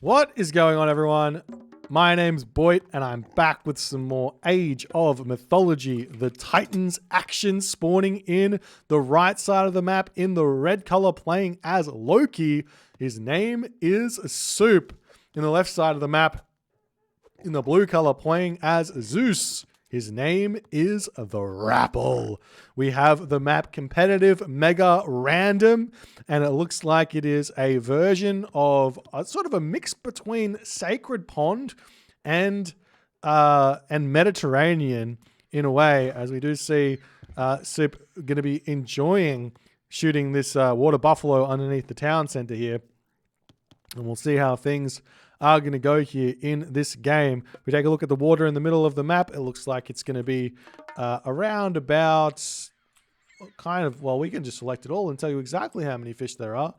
What is going on, everyone? My name's Boit, and I'm back with some more Age of Mythology. The Titans action spawning in the right side of the map in the red color, playing as Loki. His name is Suppe. In the left side of the map, in the blue color, playing as Zeus. His name is the Rapl. We have the map competitive, mega random, and it looks like it is a version of sort of a mix between Sacred Pond and Mediterranean in a way, as we do see Suppe going to be enjoying shooting this water buffalo underneath the town center here. And we'll see how things are going to go here in this game. If we take a look at the water in the middle of the map, it looks like it's going to be around about well, we can just select it all and tell you exactly how many fish there are.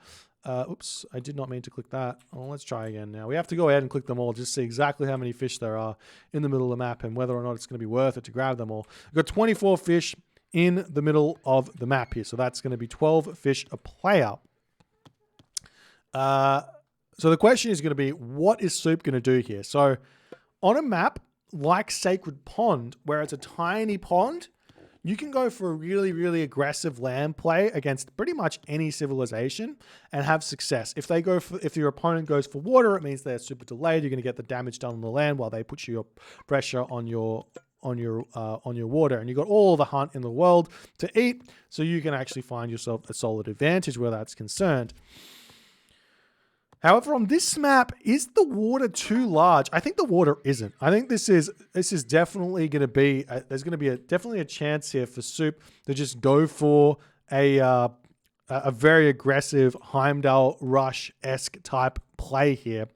Oops, I did not mean to click that. Oh, let's try again now. We have to go ahead and click them all, just see exactly how many fish there are in the middle of the map and whether or not it's going to be worth it to grab them all. We've got 24 fish in the middle of the map here, so that's going to be 12 fish a player. So the question is going to be, what is Suppe going to do here? So on a map like Sacred Pond, where it's a tiny pond, you can go for a really, really aggressive land play against pretty much any civilization and have success. If your opponent goes for water, it means they're super delayed. You're going to get the damage done on the land while they put your pressure on your water, and you got all the hunt in the world to eat, so you can actually find yourself a solid advantage where that's concerned. However, on this map, is the water too large? I think the water isn't. I think this is definitely going to be there's going to be definitely a chance here for Suppe to just go for a very aggressive Heimdall Rush-esque type play here.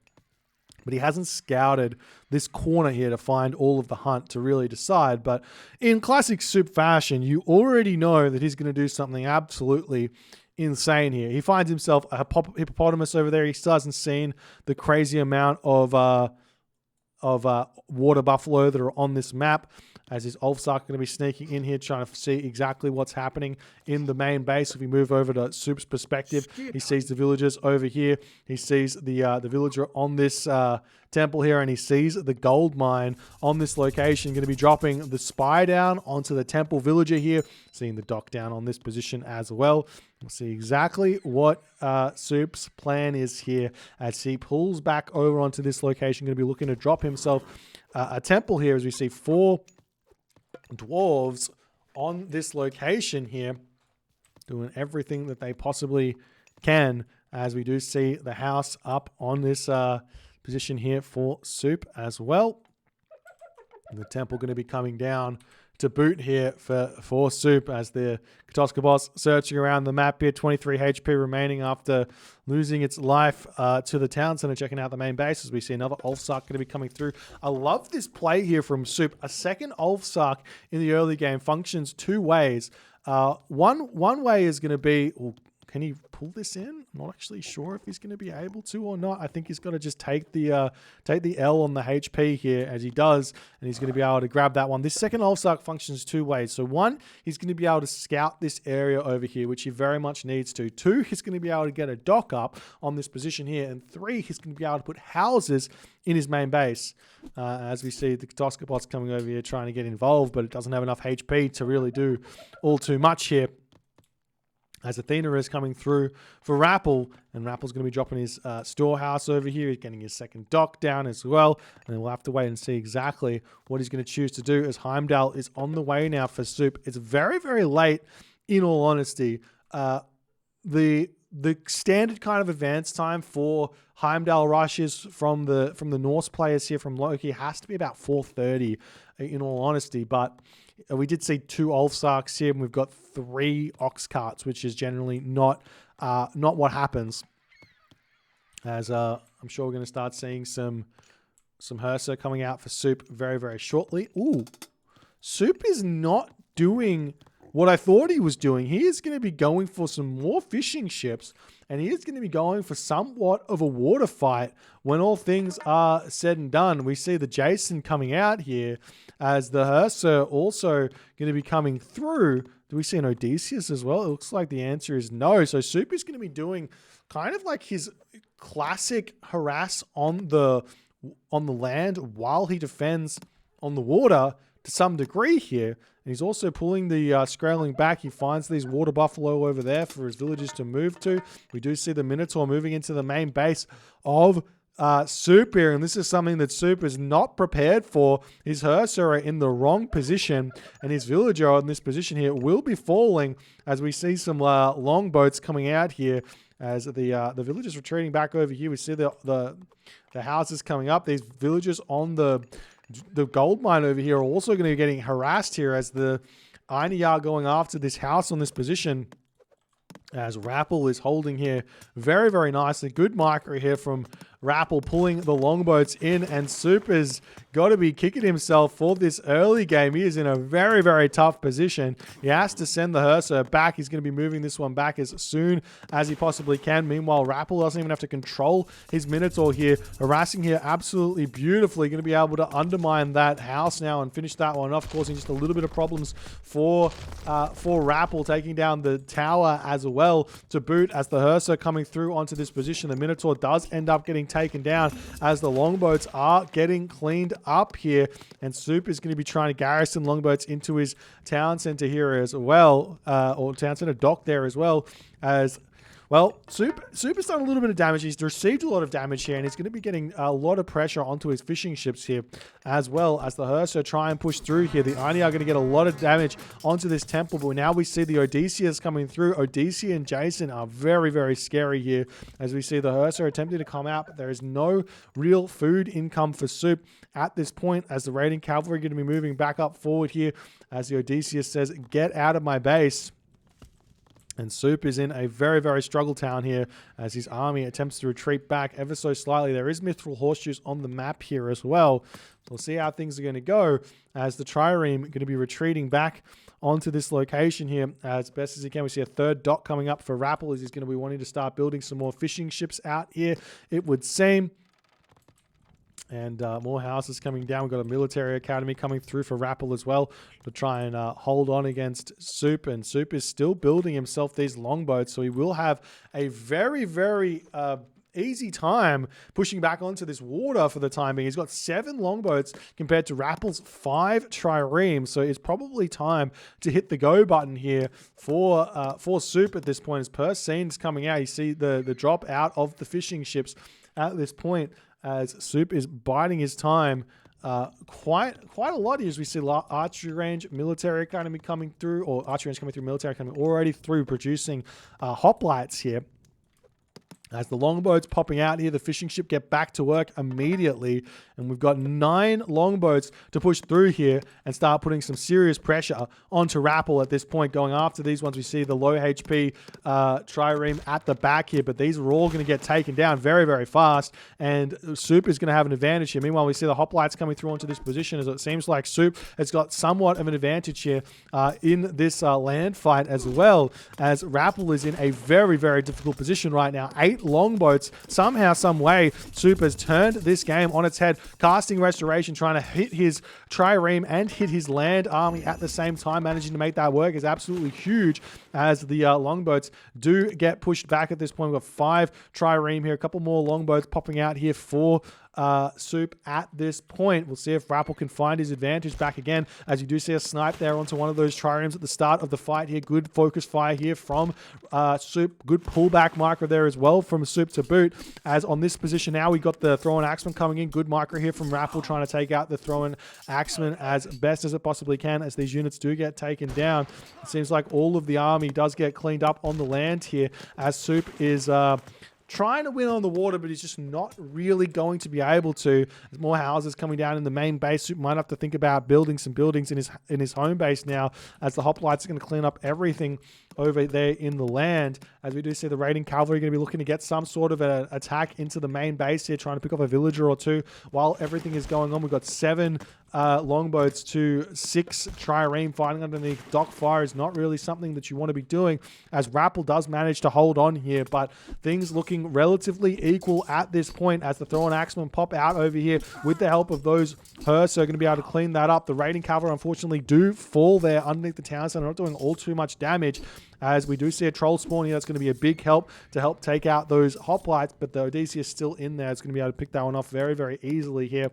But he hasn't scouted this corner here to find all of the hunt to really decide. But in classic Suppe fashion, you already know that he's going to do something absolutely insane here. He finds himself a hippopotamus over there. He still hasn't seen the crazy amount of water buffalo that are on this map, as his Ulfsark going to be sneaking in here trying to see exactly what's happening in the main base. If we move over to Suppe's perspective, he sees the villagers over here. He sees the villager on this temple here, and he sees the gold mine on this location. Going to be dropping the spy down onto the temple villager here, seeing the dock down on this position as well. We'll see exactly what Suppe's plan is here as he pulls back over onto this location. Going to be looking to drop himself a temple here, as we see 4 dwarves on this location here doing everything that they possibly can, as we do see the house up on this position here for Suppe as well. And the temple going to be coming down to boot here for Suppe, as the Katoskabos searching around the map here. 23 HP remaining after losing its life to the town center, checking out the main base as we see another Ulfsark going to be coming through. I love this play here from Suppe. A second Ulfsark in the early game functions 2 ways. One way is going to be, can he pull this in? I'm not actually sure if he's going to be able to or not. I think he's got to just take the L on the HP here, as he does, and he's going to be able to grab that one. This second Ulfsark functions 2 ways. So 1, he's going to be able to scout this area over here, which he very much needs to. 2, he's going to be able to get a dock up on this position here. And 3, he's going to be able to put houses in his main base. As we see the Katoskabos coming over here trying to get involved, but it doesn't have enough HP to really do all too much here, as Athena is coming through for Rapl, and Rappel's going to be dropping his storehouse over here. He's getting his second dock down as well, and then we'll have to wait and see exactly what he's going to choose to do, as Heimdall is on the way now for Suppe. It's very, very late, in all honesty. The standard kind of advance time for Heimdall rushes from the Norse players here from Loki has to be about 4:30, in all honesty, but we did see 2 Ulfsarks here, and we've got 3 ox carts, which is generally not what happens. As I'm sure we're going to start seeing some Hersa coming out for Suppe very, very shortly. Ooh, Suppe is not doing what I thought he was doing. He is going to be going for some more fishing ships, and he is going to be going for somewhat of a water fight when all things are said and done. We see the Jason coming out here, as the Hersa also going to be coming through. Do we see an Odysseus as well? It looks like the answer is no. So Suppe is going to be doing kind of like his classic harass on the land while he defends on the water to some degree here. And he's also pulling the Skraeling back. He finds these water buffalo over there for his villagers to move to. We do see the Minotaur moving into the main base of Suppe here, and this is something that Suppe is not prepared for. His Hersa are in the wrong position, and his villager in this position here will be falling as we see some longboats coming out here as the villagers retreating back over here. We see the houses coming up. These villagers on the gold mine over here are also going to be getting harassed here as the Einarjar going after this house on this position. As Rapl is holding here very, very nicely. Good micro here from Rapl pulling the longboats in, and Suppe's got to be kicking himself for this early game. He is in a very, very tough position. He has to send the Hersa back. He's going to be moving this one back as soon as he possibly can. Meanwhile, Rapl doesn't even have to control his Minotaur here. Harassing here absolutely beautifully. Going to be able to undermine that house now and finish that one off, causing just a little bit of problems for Rapl, taking down the tower as well to boot as the Hersa coming through onto this position. The Minotaur does end up getting taken down as the longboats are getting cleaned up here, and Suppe is going to be trying to garrison longboats into his town center here as well, or town center dock there as well. As well, Suppe's done a little bit of damage. He's received a lot of damage here, and he's going to be getting a lot of pressure onto his fishing ships here, as well as the Hersa try and push through here. The Einarjar are going to get a lot of damage onto this temple, but now we see the Odysseus coming through. Odysseus and Jason are very, very scary here, as we see the Hersa attempting to come out, but there is no real food income for Suppe at this point, as the raiding cavalry are going to be moving back up forward here, as the Odysseus says, "Get out of my base." And Suppe is in a very, very struggle town here as his army attempts to retreat back ever so slightly. There is mithril horseshoes on the map here as well. We'll see how things are going to go as the trireme are going to be retreating back onto this location here as best as he can. We see a third dock coming up for Rapl as he's going to be wanting to start building some more fishing ships out here, it would seem. And more houses coming down. We've got a military academy coming through for Rapl as well to try and hold on against Suppe. And Suppe is still building himself these longboats, so he will have a very, very easy time pushing back onto this water for the time being. He's got 7 longboats compared to Rappel's 5 triremes, so it's probably time to hit the go button here for Suppe at this point. As per scenes coming out, you see the drop out of the fishing ships at this point, as Suppe is biding his time quite a lot here, as we see archery range, military academy coming through, or archery range coming through, military academy already through, producing hoplites here. As the longboats popping out here, the fishing ship get back to work immediately. And we've got 9 longboats to push through here and start putting some serious pressure onto Rapl at this point. Going after these ones, we see the low HP trireme at the back here, but these are all going to get taken down very, very fast. And Suppe is going to have an advantage here. Meanwhile, we see the hoplites coming through onto this position, as it seems like Suppe has got somewhat of an advantage here in this land fight, as well as Rapl is in a very, very difficult position right now. 8 longboats. Somehow, some way, Suppe has turned this game on its head, casting Restoration, trying to hit his trireme and hit his land army at the same time. Managing to make that work is absolutely huge, as the longboats do get pushed back at this point. We've got 5 trireme here, a couple more longboats popping out here for Suppe at this point. We'll see if Rapl can find his advantage back again, as you do see a snipe there onto one of those triremes at the start of the fight here. Good focus fire here from Suppe. Good pullback micro there as well from Suppe to boot, as on this position now we got the throw-in axeman coming in. Good micro here from Rapl, trying to take out the throw-in axeman as best as it possibly can, as these units do get taken down. It seems like all of the army does get cleaned up on the land here, as Suppe is trying to win on the water, but he's just not really going to be able to. There's more houses coming down in the main base. Suppe might have to think about building some buildings in his home base now, as the hoplites are going to clean up everything over there in the land. As we do see the raiding cavalry going to be looking to get some sort of an attack into the main base here, trying to pick up a villager or two while everything is going on. We've got 7 longboats to 6 trireme. Fighting underneath dock fire is not really something that you want to be doing, as Rapl does manage to hold on here, but things looking relatively equal at this point, as the throw-in axemen pop out over here with the help of those Hersa are going to be able to clean that up. The raiding cavalry unfortunately do fall there underneath the town center, not doing all too much damage, as we do see a troll spawn here. That's going to be a big help to help take out those hoplites, but the Odysseus still in there. It's going to be able to pick that one off very, very easily here.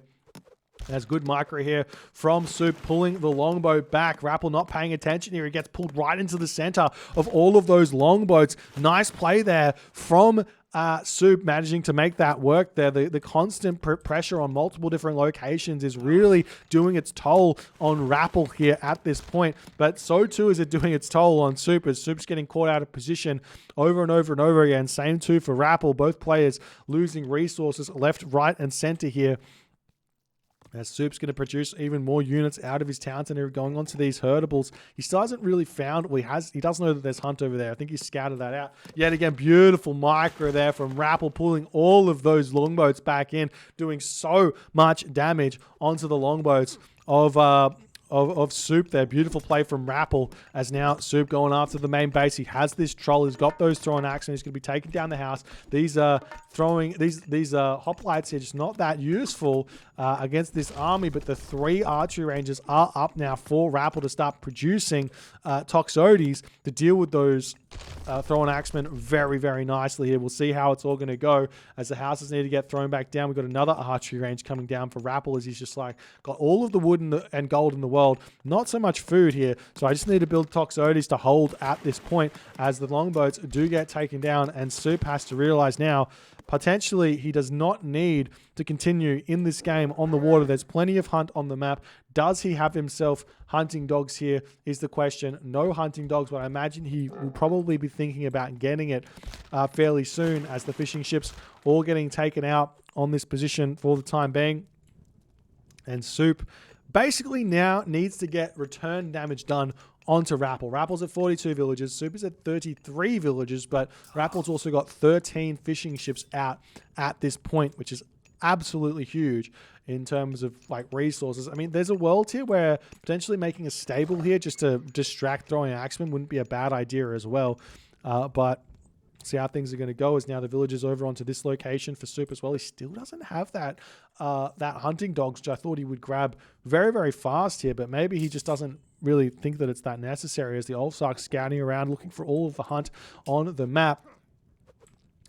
There's good micro here from Suppe, pulling the longbow back. Rapl not paying attention here. He gets pulled right into the center of all of those longboats. Nice play there from Suppe, managing to make that work there. The constant pressure on multiple different locations is really doing its toll on Rapl here at this point. But so too is it doing its toll on Suppe, as Suppe's getting caught out of position over and over and over again. Same too for Rapl. Both players losing resources left, right, and center here, as Suppe's going to produce even more units out of his town center going on to these herdables. He still hasn't really found, well, he does know that there's hunt over there. I think he scouted that out. Yet again, beautiful micro there from Rapl, pulling all of those longboats back in, doing so much damage onto the longboats of Suppe there. Beautiful play from Rapl, as now Suppe going after the main base. He has this troll. He's got those throwing axes. He's going to be taking down the house. These hoplites here just not that useful against this army, but the 3 archery ranges are up now for Rapl to start producing Toxotes to deal with those throwing axemen very, very nicely here. We'll see how it's all going to go as the houses need to get thrown back down. We've got another archery range coming down for Rapl, as he's just like got all of the wood and gold in the world, not so much food here. So I just need to build Toxotes to hold at this point as the longboats do get taken down, and Suppe has to realize now potentially he does not need to continue in this game on the water. There's plenty of hunt on the map. Does he have himself hunting dogs here is the question. No hunting dogs, but I imagine he will probably be thinking about getting it fairly soon, as the fishing ships all getting taken out on this position for the time being. And Suppe basically now needs to get return damage done onto Rapl. Rappl's at 42 villages. Suppe's at 33 villages, but Rapple's also got 13 fishing ships out at this point, which is absolutely huge in terms of like resources. I mean, there's a world here where potentially making a stable here just to distract throwing axemen wouldn't be a bad idea as well. But see how things are going to go, as now the villagers over onto this location for Suppe as well. He still doesn't have that hunting dogs, which I thought he would grab very, very fast here, but maybe he just doesn't really think that it's that necessary, as the Ulfsark's scouting around looking for all of the hunt on the map.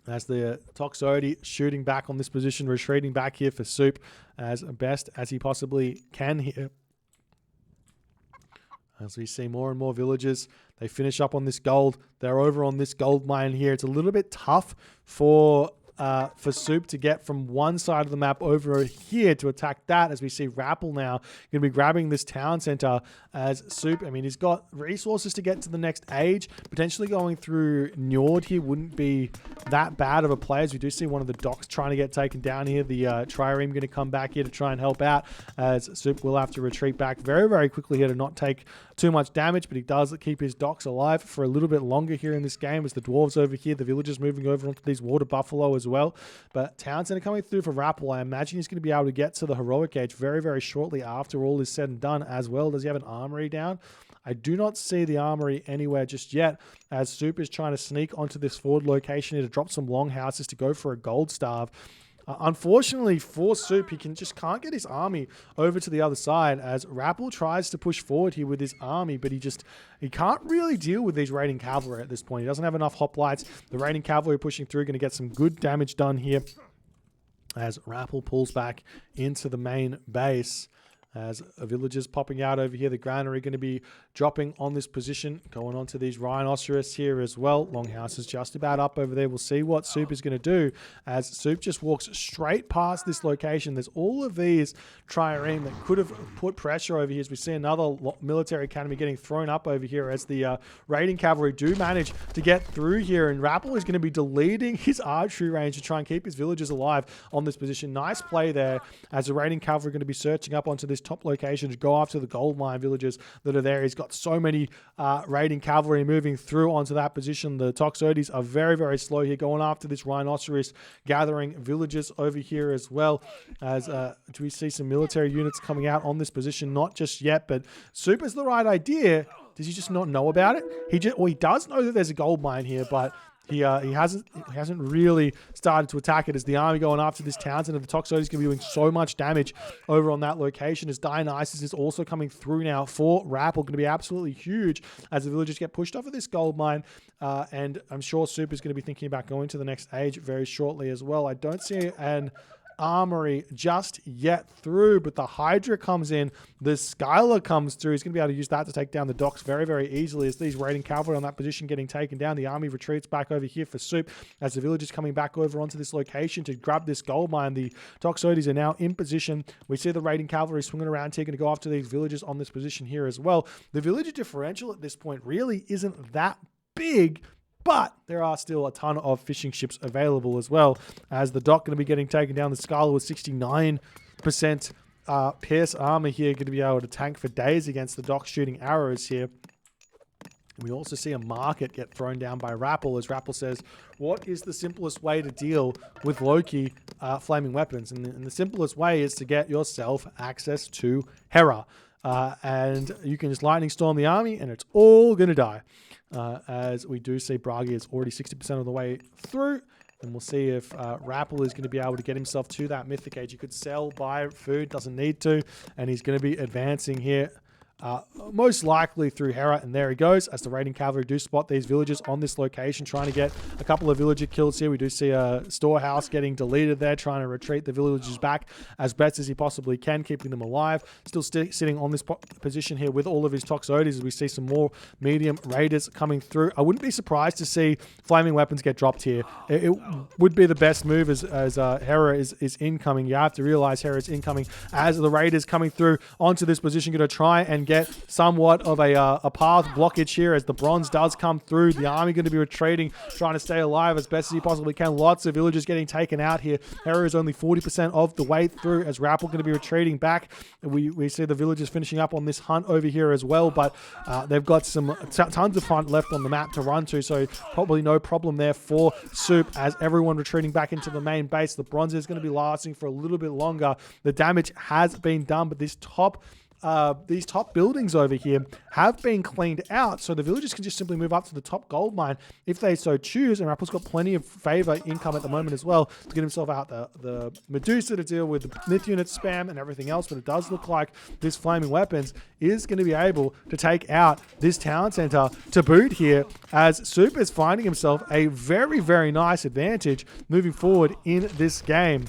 As the Toxotes shooting back on this position, retreating back here for Suppe as best as he possibly can here. As we see more and more villagers, they finish up on this gold. They're over on this gold mine here. It's a little bit tough for Suppe to get from one side of the map over here to attack that, as we see Rapl now going to be grabbing this town center, as Suppe, I mean, he's got resources to get to the next age. Potentially going through Njord here wouldn't be that bad of a play, as we do see one of the docks trying to get taken down here. The trireme going to come back here to try and help out, as Suppe will have to retreat back very, very quickly here to not take too much damage, but he does keep his docks alive for a little bit longer here in this game, as the dwarves over here, the villagers moving over onto these water buffalo as well. But town center coming through for Rapl. I imagine he's going to be able to get to the heroic age very, very shortly after all is said and done as well. Does he have an armory down? I do not see the armory anywhere just yet, as Suppe is trying to sneak onto this forward location here to drop some long houses to go for a gold starve. Unfortunately for Suppe, he can't get his army over to the other side, as Rapl tries to push forward here with his army, but he can't really deal with these raiding cavalry at this point. He doesn't have enough hoplites. The raiding cavalry pushing through, going to get some good damage done here, as Rapl pulls back into the main base. As villagers popping out over here, the granary going to be dropping on this position, going on to these rhinoceros here as well. Longhouse is just about up over there. We'll see what Suppe is going to do, as Suppe just walks straight past this location. There's all of these trireme that could have put pressure over here, as we see another military academy getting thrown up over here, as the raiding cavalry do manage to get through here, and Rapl is going to be deleting his archery range to try and keep his villagers alive on this position. Nice play there, as the raiding cavalry are going to be searching up onto this top location to go after the gold mine villagers that are there. He's got so many raiding cavalry moving through onto that position. The Toxotes are very, very slow here, going after this rhinoceros, gathering villagers over here as well. As do we see some military units coming out on this position? Not just yet, but Suppe is the right idea. Does he just not know about it? He does know that there's a gold mine here, but He hasn't really started to attack it as the army going after this Townsend, and the Toxotes is going to be doing so much damage over on that location as Dionysus is also coming through now for Rapl. Going to be absolutely huge as the villagers get pushed off of this gold mine, and I'm sure Suppe is going to be thinking about going to the next age very shortly as well. I don't see an armory just yet through, but the Hydra comes in, the Skylar comes through. He's going to be able to use that to take down the docks very, very easily as these raiding cavalry on that position getting taken down. The army retreats back over here for Suppe as the villagers coming back over onto this location to grab this gold mine. The Toxotes are now in position. We see the raiding cavalry swinging around here, going to go after these villagers on this position here as well. The villager differential at this point really isn't that big, but there are still a ton of fishing ships available as well, as the dock going to be getting taken down. The Skylar with 69% Pierce armor here, going to be able to tank for days against the dock shooting arrows here. We also see a market get thrown down by Rapl as Rapl says, what is the simplest way to deal with Loki flaming weapons? And the simplest way is to get yourself access to Hera. And you can just lightning storm the army and it's all going to die. As we do see Bragi is already 60% of the way through. And we'll see if Rapl is going to be able to get himself to that mythic age. He could sell, buy food, doesn't need to. And he's going to be advancing here. Most likely through Hera, and there he goes as the raiding cavalry do spot these villagers on this location, trying to get a couple of villager kills here. We do see a storehouse getting deleted there, trying to retreat the villagers back as best as he possibly can, keeping them alive. Still sitting on this position here with all of his Toxotes as we see some more medium raiders coming through. I wouldn't be surprised to see flaming weapons get dropped here. It would be the best move as Hera is incoming. You have to realize Hera is incoming as the raiders coming through onto this position, going to try and get somewhat of a path blockage here as the bronze does come through. The army going to be retreating, trying to stay alive as best as he possibly can. Lots of villagers getting taken out here. Hera is only 40% of the way through as Rapl going to be retreating back. We see the villagers finishing up on this hunt over here as well, but they've got some tons of hunt left on the map to run to, so probably no problem there for Suppe as everyone retreating back into the main base. The bronze is going to be lasting for a little bit longer. The damage has been done, but these top buildings over here have been cleaned out, so the villagers can just simply move up to the top gold mine if they so choose. And Rappel's got plenty of favor income at the moment as well to get himself out the Medusa to deal with the myth unit spam and everything else. But it does look like this flaming weapons is going to be able to take out this town center to boot here, as Suppe is finding himself a very, very nice advantage moving forward in this game.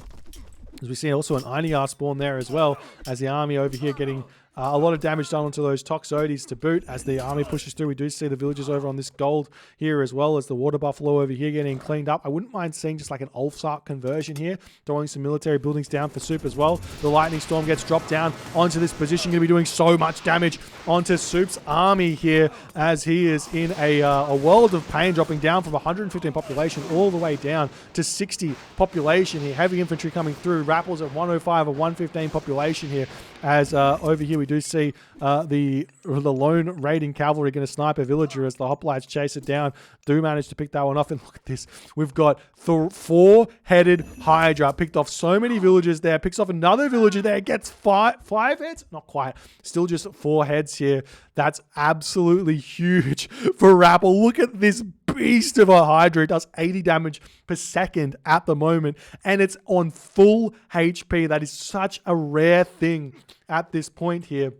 As we see also an Einiyar spawn there as well, as the army over here getting a lot of damage done onto those Toxotes to boot. As the army pushes through, we do see the villagers over on this gold here as well, as the water buffalo over here getting cleaned up. I wouldn't mind seeing just like an Ulfsark conversion here, throwing some military buildings down for Suppe as well. The lightning storm gets dropped down onto this position, going to be doing so much damage onto Suppe's army here, as he is in a world of pain, dropping down from 115 population all the way down to 60 population here. Heavy infantry coming through. Rappel's at 105 or 115 population here, as over here we do see the lone raiding cavalry going to snipe a villager as the hoplites chase it down. Do manage to pick that one off, and look at this. We've got four-headed Hydra. Picked off so many villagers there. Picks off another villager there. Gets five heads? Not quite. Still just 4 heads here. That's absolutely huge for Rapl. Look at this beast of a Hydra. It does 80 damage per second at the moment, and it's on full HP. That is such a rare thing at this point here.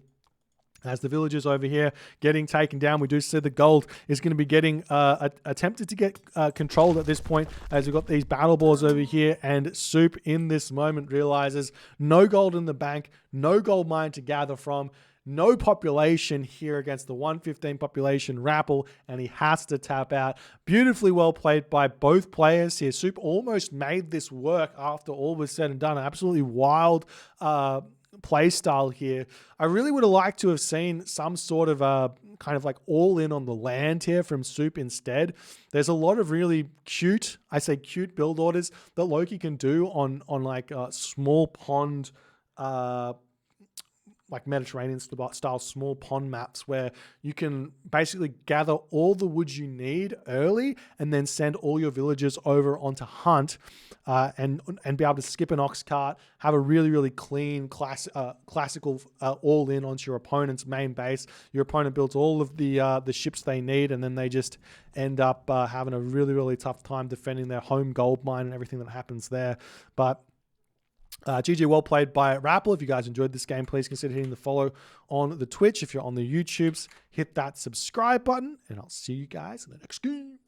As the villagers over here getting taken down, we do see the gold is going to be getting attempted to get controlled at this point, as we've got these battle boars over here, and Suppe in this moment realizes no gold in the bank, no gold mine to gather from, no population here against the 115 population Rapl, and he has to tap out. Beautifully well played by both players here. Suppe almost made this work after all was said and done. An absolutely wild play style here. I really would have liked to have seen some sort of kind of like all in on the land here from Suppe instead. There's a lot of really cute, I say cute build orders that Loki can do on like small pond like Mediterranean style small pond maps where you can basically gather all the wood you need early and then send all your villagers over onto hunt and be able to skip an ox cart, have a really clean classical all in onto your opponent's main base. Your opponent builds all of the ships they need, and then they just end up having a really tough time defending their home gold mine and everything that happens there. But GG, well played by Rapl. If you guys enjoyed this game, please consider hitting the follow on the Twitch. If you're on the YouTubes, hit that subscribe button, and I'll see you guys in the next game.